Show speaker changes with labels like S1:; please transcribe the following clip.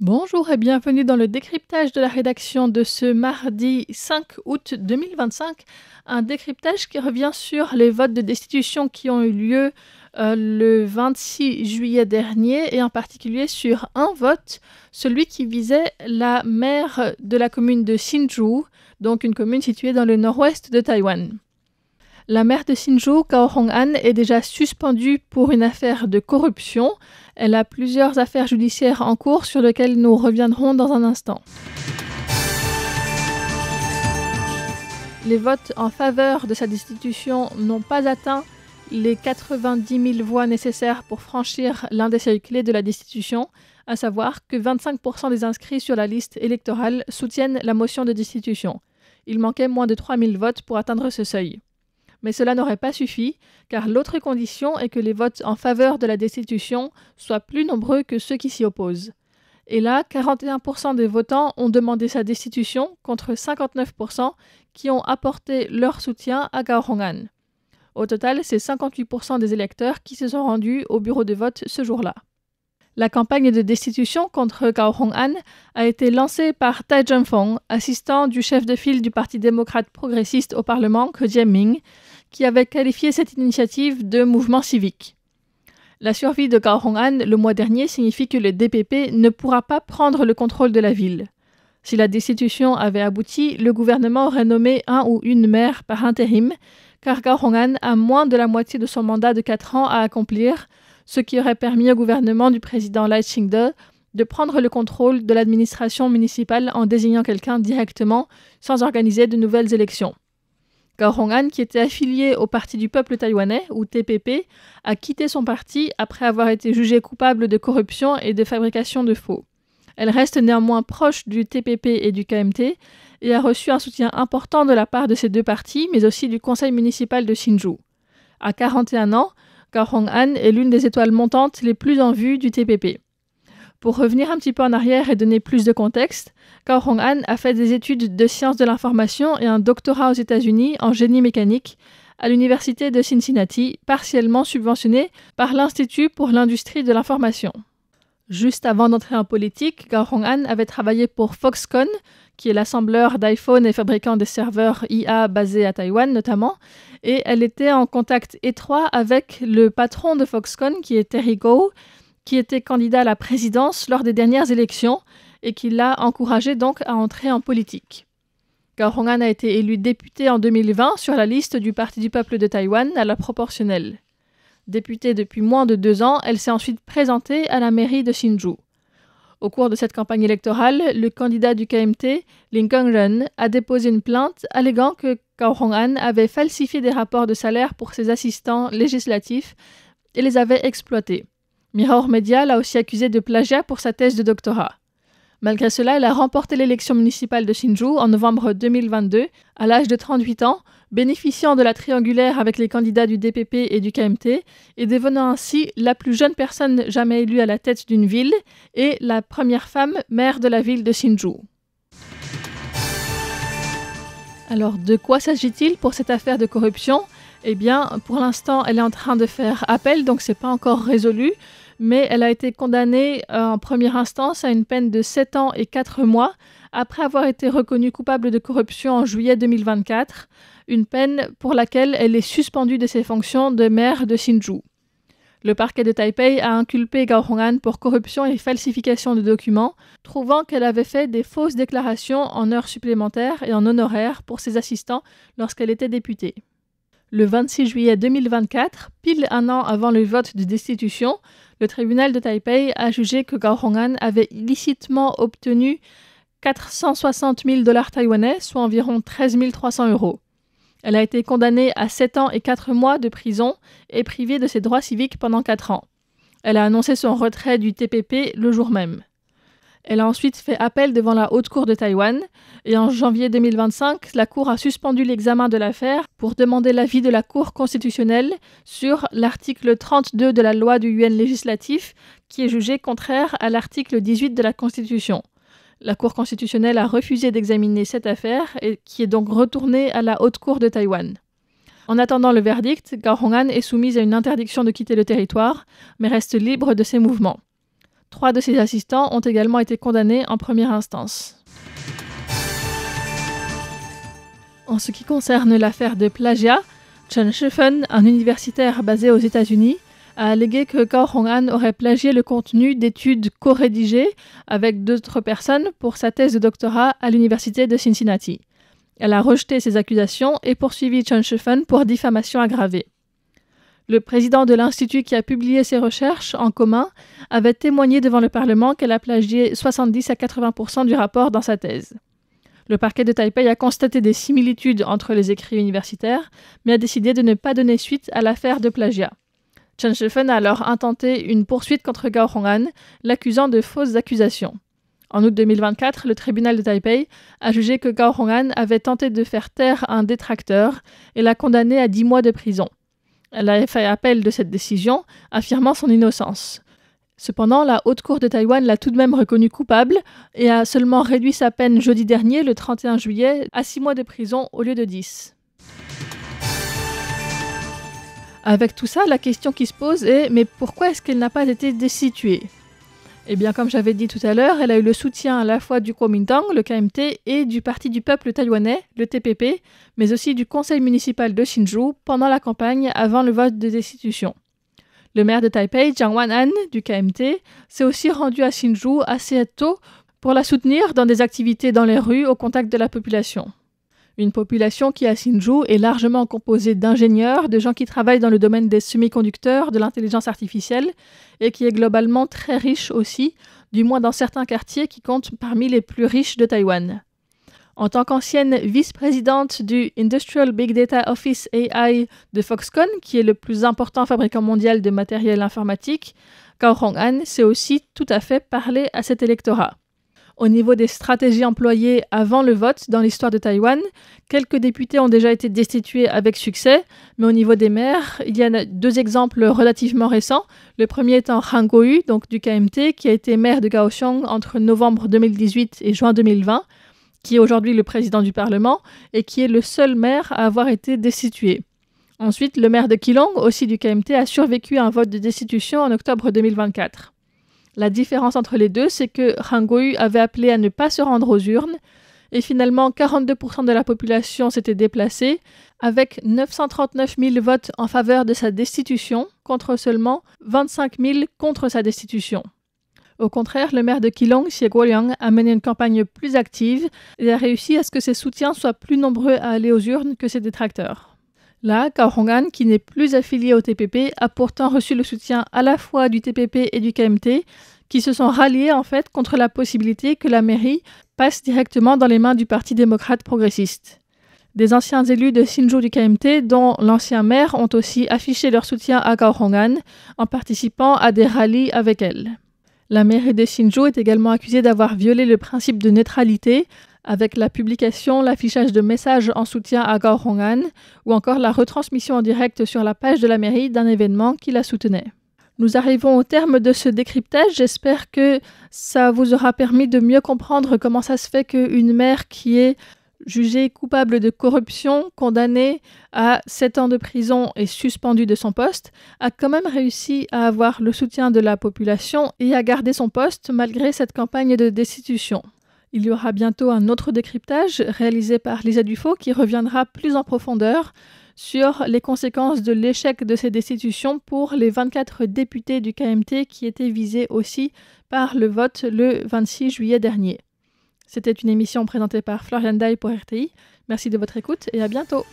S1: Bonjour et bienvenue dans le décryptage de la rédaction de ce mardi 5 août 2025. Un décryptage qui revient sur les votes de destitution qui ont eu lieu le 26 juillet dernier et en particulier sur un vote, celui qui visait la maire de la commune de Hsinchu, donc une commune située dans le nord-ouest de Taïwan. La maire de Hsinchu, Cao Hong-an, est déjà suspendue pour une affaire de corruption. Elle a plusieurs affaires judiciaires en cours sur lesquelles nous reviendrons dans un instant. Les votes en faveur de sa destitution n'ont pas atteint les 90 000 voix nécessaires pour franchir l'un des seuils clés de la destitution, à savoir que 25% des inscrits sur la liste électorale soutiennent la motion de destitution. Il manquait moins de 3 000 votes pour atteindre ce seuil. Mais cela n'aurait pas suffi, car l'autre condition est que les votes en faveur de la destitution soient plus nombreux que ceux qui s'y opposent. Et là, 41% des votants ont demandé sa destitution, contre 59% qui ont apporté leur soutien à Cao Hong-an. Au total, c'est 58% des électeurs qui se sont rendus au bureau de vote ce jour-là. La campagne de destitution contre Cao Hong-an a été lancée par Tai Jun-fong, assistant du chef de file du Parti démocrate progressiste au Parlement, Ke Jian-ming, qui avait qualifié cette initiative de mouvement civique. La survie de Cao Hong-an le mois dernier signifie que le DPP ne pourra pas prendre le contrôle de la ville. Si la destitution avait abouti, le gouvernement aurait nommé un ou une maire par intérim, car Cao Hong-an a moins de la moitié de son mandat de 4 ans à accomplir, ce qui aurait permis au gouvernement du président Lai Ching-te de prendre le contrôle de l'administration municipale en désignant quelqu'un directement, sans organiser de nouvelles élections. Cao Hong-an, qui était affilié au Parti du peuple taïwanais, ou TPP, a quitté son parti après avoir été jugé coupable de corruption et de fabrication de faux. Elle reste néanmoins proche du TPP et du KMT et a reçu un soutien important de la part de ces deux partis, mais aussi du conseil municipal de Hsinchu. À 41 ans, Cao Hong-an est l'une des étoiles montantes les plus en vue du TPP. Pour revenir un petit peu en arrière et donner plus de contexte, Cao Hong-an a fait des études de sciences de l'information et un doctorat aux États-Unis en génie mécanique à l'université de Cincinnati, partiellement subventionné par l'Institut pour l'industrie de l'information. Juste avant d'entrer en politique, Cao Hong-an avait travaillé pour Foxconn, qui est l'assembleur d'iPhone et fabricant des serveurs IA basés à Taïwan notamment, et elle était en contact étroit avec le patron de Foxconn, qui est Terry Gou, qui était candidat à la présidence lors des dernières élections et qui l'a encouragé donc à entrer en politique. Cao Hong-an a été élue députée en 2020 sur la liste du Parti du peuple de Taïwan à la proportionnelle. Députée depuis moins de 2 ans, elle s'est ensuite présentée à la mairie de Hsinchu. Au cours de cette campagne électorale, le candidat du KMT, Lim Kong-ren, a déposé une plainte alléguant que Cao Hong-an avait falsifié des rapports de salaire pour ses assistants législatifs et les avait exploités. Mirror Media l'a aussi accusé de plagiat pour sa thèse de doctorat. Malgré cela, elle a remporté l'élection municipale de Hsinchu en novembre 2022, à l'âge de 38 ans, bénéficiant de la triangulaire avec les candidats du DPP et du KMT, et devenant ainsi la plus jeune personne jamais élue à la tête d'une ville et la première femme maire de la ville de Hsinchu. Alors, de quoi s'agit-il pour cette affaire de corruption ? Eh bien, pour l'instant, elle est en train de faire appel, donc c'est pas encore résolu, mais elle a été condamnée en première instance à une peine de 7 ans et 4 mois, après avoir été reconnue coupable de corruption en juillet 2024, une peine pour laquelle elle est suspendue de ses fonctions de maire de Hsinchu. Le parquet de Taipei a inculpé Cao Hong-an pour corruption et falsification de documents, trouvant qu'elle avait fait des fausses déclarations en heures supplémentaires et en honoraires pour ses assistants lorsqu'elle était députée. Le 26 juillet 2024, pile un an avant le vote de destitution, le tribunal de Taipei a jugé que Cao Hong-an avait illicitement obtenu 460 000 $ taïwanais, soit environ 13 300 €. Elle a été condamnée à 7 ans et 4 mois de prison et privée de ses droits civiques pendant 4 ans. Elle a annoncé son retrait du TPP le jour même. Elle a ensuite fait appel devant la Haute Cour de Taïwan et en janvier 2025, la Cour a suspendu l'examen de l'affaire pour demander l'avis de la Cour constitutionnelle sur l'article 32 de la loi du Yuan législatif qui est jugé contraire à l'article 18 de la Constitution. La Cour constitutionnelle a refusé d'examiner cette affaire et qui est donc retournée à la Haute Cour de Taïwan. En attendant le verdict, Cao Hong-an est soumise à une interdiction de quitter le territoire, mais reste libre de ses mouvements. 3 de ses assistants ont également été condamnés en première instance. En ce qui concerne l'affaire de plagiat, Chen Shifen, un universitaire basé aux États-Unis, a allégué que Gao Hong'an aurait plagié le contenu d'études co-rédigées avec d'autres personnes pour sa thèse de doctorat à l'université de Cincinnati. Elle a rejeté ces accusations et poursuivi Chen Shifen pour diffamation aggravée. Le président de l'institut qui a publié ces recherches en commun avait témoigné devant le Parlement qu'elle a plagié 70 à 80% du rapport dans sa thèse. Le parquet de Taipei a constaté des similitudes entre les écrits universitaires, mais a décidé de ne pas donner suite à l'affaire de plagiat. Chen Shifen a alors intenté une poursuite contre Gao Hong'an, l'accusant de fausses accusations. En août 2024, le tribunal de Taipei a jugé que Gao Hong'an avait tenté de faire taire un détracteur et l'a condamné à 10 mois de prison. Elle a fait appel de cette décision, affirmant son innocence. Cependant, la Haute Cour de Taïwan l'a tout de même reconnu coupable et a seulement réduit sa peine jeudi dernier, le 31 juillet, à 6 mois de prison au lieu de 10. Avec tout ça, la question qui se pose est « mais pourquoi est-ce qu'elle n'a pas été destituée ?» Eh bien, comme j'avais dit tout à l'heure, elle a eu le soutien à la fois du Kuomintang, le KMT, et du Parti du peuple taïwanais, le TPP, mais aussi du conseil municipal de Hsinchu pendant la campagne avant le vote de destitution. Le maire de Taipei, Jiang Wan'an, du KMT, s'est aussi rendu à Hsinchu assez tôt pour la soutenir dans des activités dans les rues au contact de la population. Une population qui, à Hsinchu, est largement composée d'ingénieurs, de gens qui travaillent dans le domaine des semi-conducteurs, de l'intelligence artificielle, et qui est globalement très riche aussi, du moins dans certains quartiers qui comptent parmi les plus riches de Taïwan. En tant qu'ancienne vice-présidente du Industrial Big Data Office AI de Foxconn, qui est le plus important fabricant mondial de matériel informatique, Gao Hong'an sait aussi tout à fait parler à cet électorat. Au niveau des stratégies employées avant le vote dans l'histoire de Taïwan, quelques députés ont déjà été destitués avec succès, mais au niveau des maires, il y a 2 exemples relativement récents. Le premier étant Han Kuo-yu, donc du KMT, qui a été maire de Kaohsiung entre novembre 2018 et juin 2020, qui est aujourd'hui le président du Parlement et qui est le seul maire à avoir été destitué. Ensuite, le maire de Keelung, aussi du KMT, a survécu à un vote de destitution en octobre 2024. La différence entre les deux, c'est que Han Kuo-yu avait appelé à ne pas se rendre aux urnes et finalement 42% de la population s'était déplacée avec 939 000 votes en faveur de sa destitution contre seulement 25 000 contre sa destitution. Au contraire, le maire de Keelung, Xie Guoliang, a mené une campagne plus active et a réussi à ce que ses soutiens soient plus nombreux à aller aux urnes que ses détracteurs. Là, Gao Hong'an, qui n'est plus affilié au TPP, a pourtant reçu le soutien à la fois du TPP et du KMT, qui se sont ralliés en fait contre la possibilité que la mairie passe directement dans les mains du Parti démocrate progressiste. Des anciens élus de Hsinchu du KMT, dont l'ancien maire, ont aussi affiché leur soutien à Gao Hong'an en participant à des rallyes avec elle. La mairie de Hsinchu est également accusée d'avoir violé le principe de neutralité avec la publication, l'affichage de messages en soutien à Gao Hong'an ou encore la retransmission en direct sur la page de la mairie d'un événement qui la soutenait. Nous arrivons au terme de ce décryptage. J'espère que ça vous aura permis de mieux comprendre comment ça se fait qu'une maire qui est jugée coupable de corruption, condamnée à 7 ans de prison et suspendue de son poste, a quand même réussi à avoir le soutien de la population et à garder son poste malgré cette campagne de destitution. Il y aura bientôt un autre décryptage réalisé par Lisa Dufaux qui reviendra plus en profondeur sur les conséquences de l'échec de ces destitutions pour les 24 députés du KMT qui étaient visés aussi par le vote le 26 juillet dernier. C'était une émission présentée par Florian Dai pour RTI. Merci de votre écoute et à bientôt.